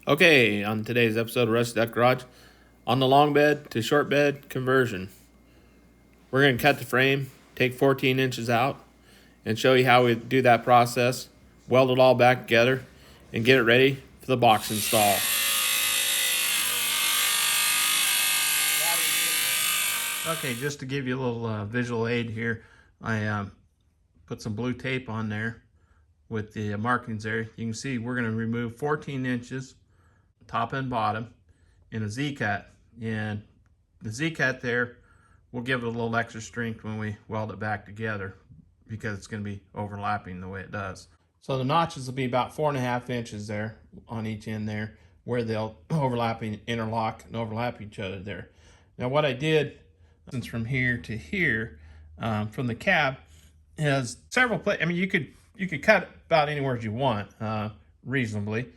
Okay, on today's episode of Rusty Duck Garage, on the long bed to short bed conversion. We're going to cut the frame, take 14 inches out, and show you how we do that process, weld it all back together, and get it ready for the box install. Okay, just to give you a little visual aid here, I put some blue tape on there with the markings there. You can see we're going to remove 14 inches top and bottom in a Z-cut, and the Z-cut there will give it a little extra strength when we weld it back together because it's going to be overlapping the way it does. So the notches will be about 4.5 inches there on each end there where they'll interlock and overlap each other there. Now what I did, since from here to here, from the cab, has several places. I mean, you could cut about anywhere you want reasonably.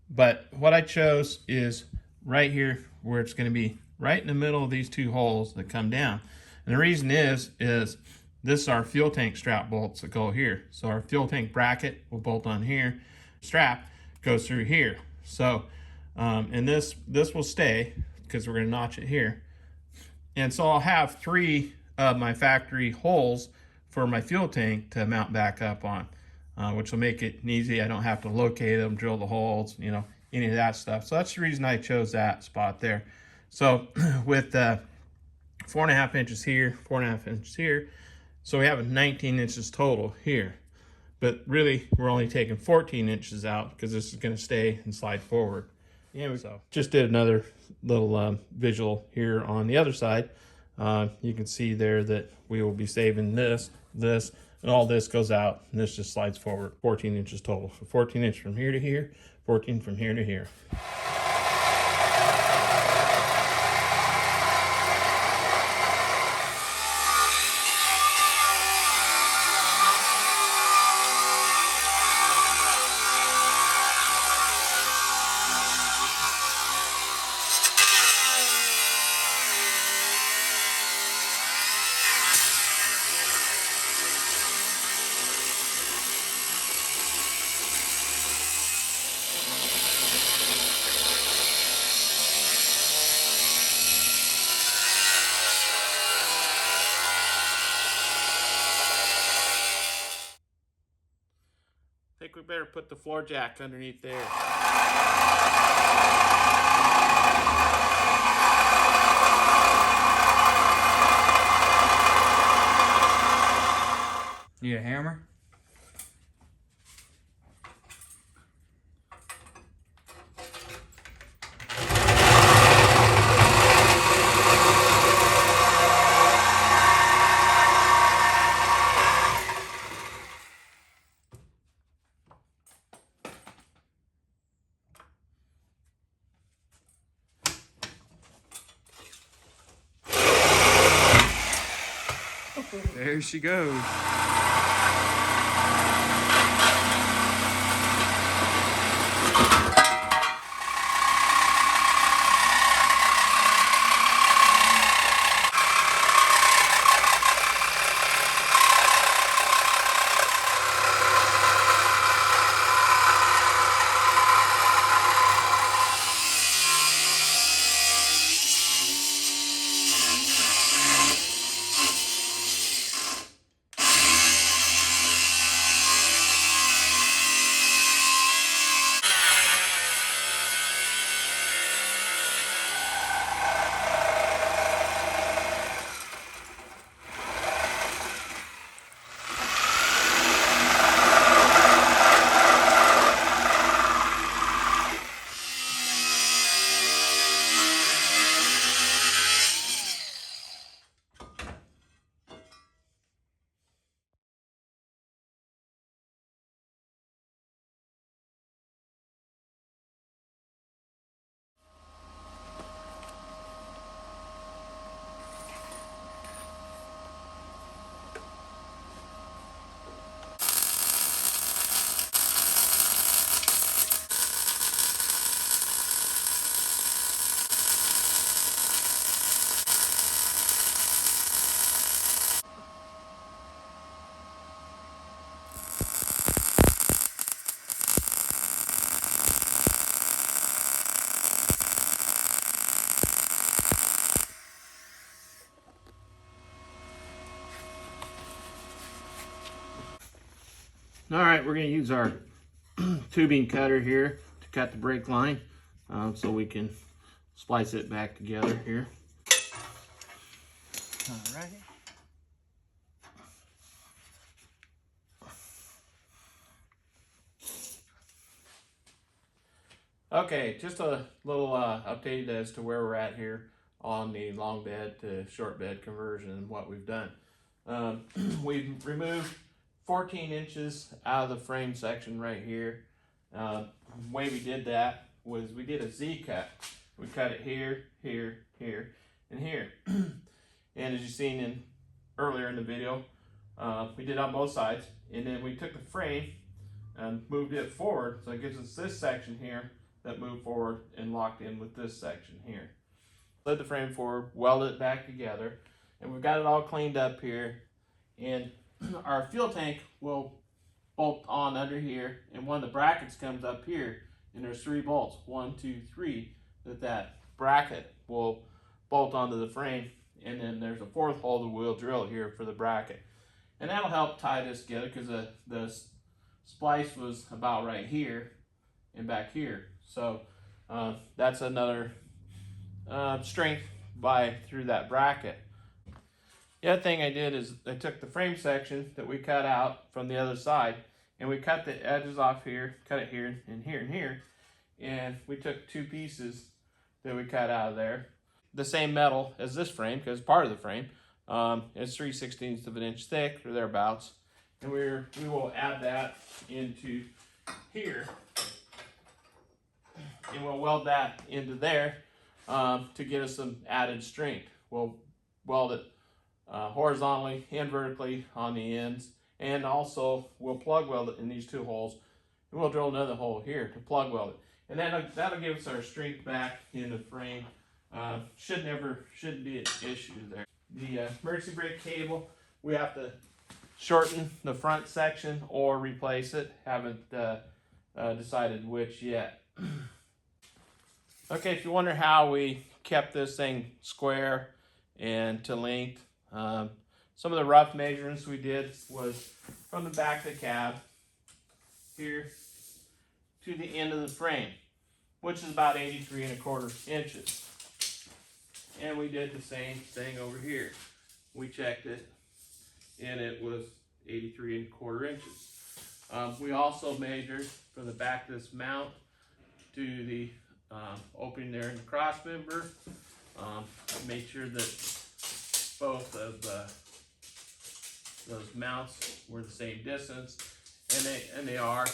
But what I chose is right here where it's going to be right in the middle of these two holes that come down. And the reason is this is our fuel tank strap bolts that go here. So our fuel tank bracket will bolt on here. Strap goes through here. So, and this will stay because we're going to notch it here. And so I'll have 3 of my factory holes for my fuel tank to mount back up on. Which will make it easy. I don't have to locate them, drill the holes, any of that stuff. So that's the reason I chose that spot there. So with 4.5 inches here, 4.5 inches here, so we have 19 inches total here. But really, we're only taking 14 inches out because this is going to stay and slide forward. Yeah, so just did another little visual here on the other side. You can see there that we will be saving this, and all this goes out, and this just slides forward. 14 inches total. So 14 inches from here to here, 14 from here to here. I think we better put the floor jack underneath there. Need a hammer? There she goes. All right, we're going to use our tubing cutter here to cut the brake line so we can splice it back together here. All right. Okay, just a little update as to where we're at here on the long bed to short bed conversion and what we've done. We've removed 14 inches out of the frame section right here. The way we did that was we did a Z cut. We cut it here, here, here, and here. And as you've seen earlier in the video, we did on both sides. And then we took the frame and moved it forward, so it gives us this section here that moved forward and locked in with this section here. Slid the frame forward, welded it back together, and we've got it all cleaned up here. And our fuel tank will bolt on under here, and one of the brackets comes up here, and there's 3 bolts, 1, 2, 3, that bracket will bolt onto the frame, and then there's a 4th hole that we'll drill here for the bracket. And that'll help tie this together because the splice was about right here and back here. So that's another strength through that bracket. The other thing I did is I took the frame section that we cut out from the other side, and we cut the edges off here, cut it here and here and here, and we took 2 pieces that we cut out of there. The same metal as this frame, because part of the frame, it's 3/16 of an inch thick or thereabouts, and we will add that into here, and we'll weld that into there to get us some added strength. We'll weld it horizontally and vertically on the ends, and also we'll plug weld it in these 2 holes, and we'll drill another hole here to plug weld it, and that'll give us our strength back in the frame. Shouldn't be an issue there. The emergency brake cable, we have to shorten the front section or replace it. Haven't decided which yet. Okay, if you wonder how we kept this thing square and to length, some of the rough measurements we did was from the back of the cab here to the end of the frame, which is about 83¼ inches. And we did the same thing over here. We checked it, and it was 83¼ inches. We also measured from the back of this mount to the opening there in the cross member. Made sure that both of those mounts were the same distance, and they are.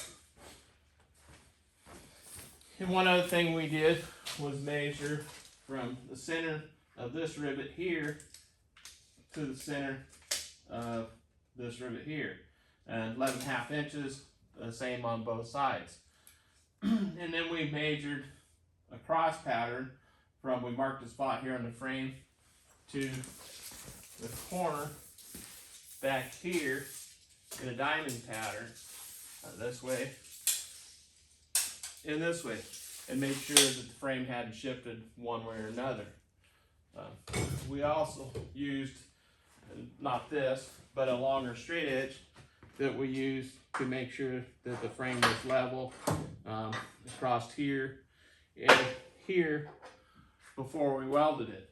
And one other thing we did was measure from the center of this rivet here to the center of this rivet here, and 11½ inches, the same on both sides. And then we measured a cross pattern from, we marked a spot here on the frame to the corner back here in a diamond pattern, this way and this way, and made sure that the frame hadn't shifted one way or another. We also used, not this, but a longer straight edge that we used to make sure that the frame was level across here and here before we welded it.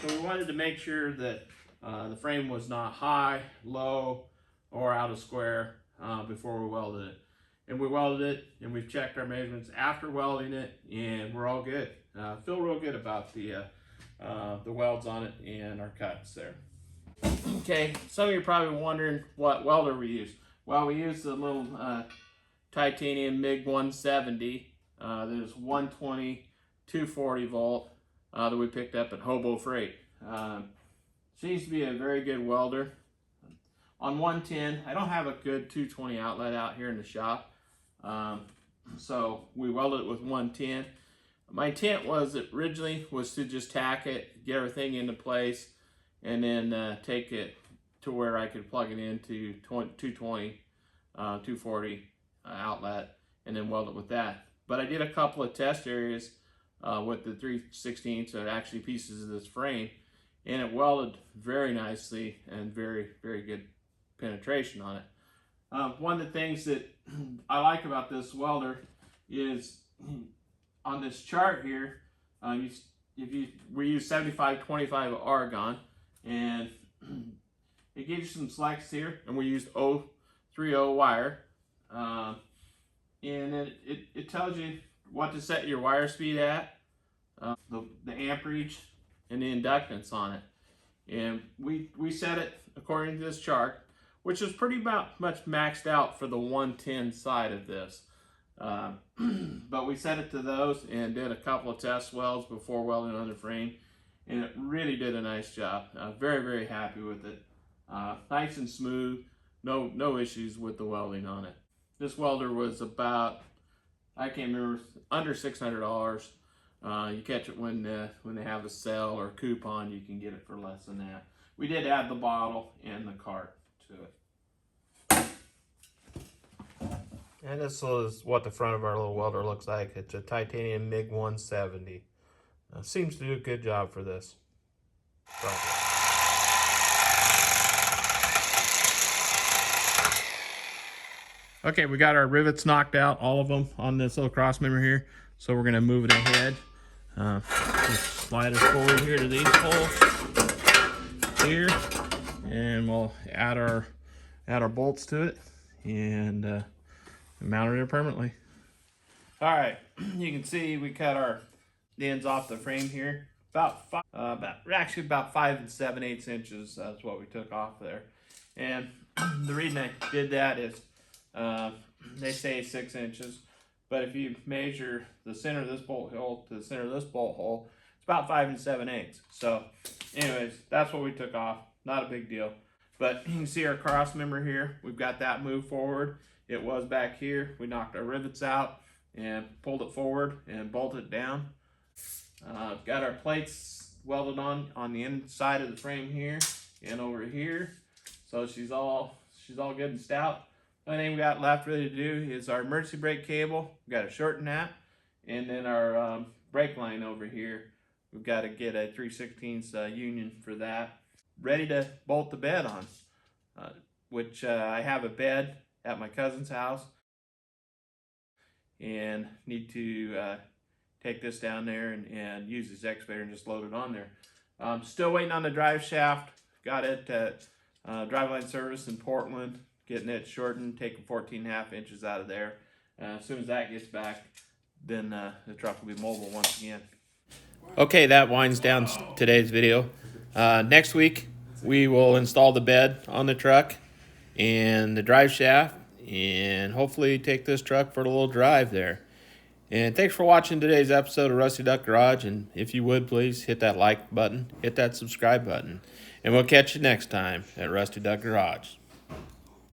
So we wanted to make sure that the frame was not high, low, or out of square before we welded it. And we welded it, and we've checked our measurements after welding it, and we're all good. Feel real good about the welds on it and our cuts there. Okay, some of you are probably wondering what welder we use. Well, we use the little titanium MIG 170. There's 120, 240 volt that we picked up at Hobo Freight. Seems to be a very good welder. On 110, I don't have a good 220 outlet out here in the shop, so we welded it with 110. My intent was originally to just tack it, get everything into place, and then take it to where I could plug it into 220, 240 outlet, and then weld it with that. But I did a couple of test areas with the 3/16 of actually pieces of this frame, and it welded very nicely and very, very good penetration on it. One of the things that I like about this welder is on this chart here, we use 75-25 argon, and it gives you some selects here, and we used 030 wire, and it tells you what to set your wire speed at, the amperage, and the inductance on it. And we set it according to this chart, which is pretty much maxed out for the 110 side of this. But we set it to those and did a couple of test welds before welding on the frame, and it really did a nice job. Very, very happy with it. Nice and smooth, no issues with the welding on it. This welder was about, I can't remember, under $600. You catch it when they have a sale or coupon, you can get it for less than that. We did add the bottle and the cart to it. And this is what the front of our little welder looks like. It's a titanium MIG 170. Seems to do a good job for this project. Okay, we got our rivets knocked out, all of them, on this little cross member here. So we're gonna move it ahead. Just slide it forward here to these holes here, and we'll add our bolts to it and mount it there permanently. All right, you can see we cut the ends off the frame here. About 5 7/8 inches. That's what we took off there. And the reason I did that is they say 6 inches. But if you measure the center of this bolt hole to the center of this bolt hole, it's about 5 7/8. So anyways, that's what we took off. Not a big deal. But you can see our cross member here. We've got that moved forward. It was back here. We knocked our rivets out and pulled it forward and bolted it down. Got our plates welded on the inside of the frame here and over here. So she's all good and stout. The only thing we got left really to do is our emergency brake cable. We got to shorten that, and then our brake line over here. We've got to get a 3/16 union for that. Ready to bolt the bed on, which I have a bed at my cousin's house, and need to take this down there and use this excavator and just load it on there. Still waiting on the drive shaft. Got it at Driveline Service in Portland. Getting it shortened, taking 14.5 inches out of there. As soon as that gets back, then the truck will be mobile once again. Okay, that winds down today's video. Next week, we will install the bed on the truck and the drive shaft, and hopefully take this truck for a little drive there. And thanks for watching today's episode of Rusty Duck Garage. And if you would, please hit that like button, hit that subscribe button. And we'll catch you next time at Rusty Duck Garage.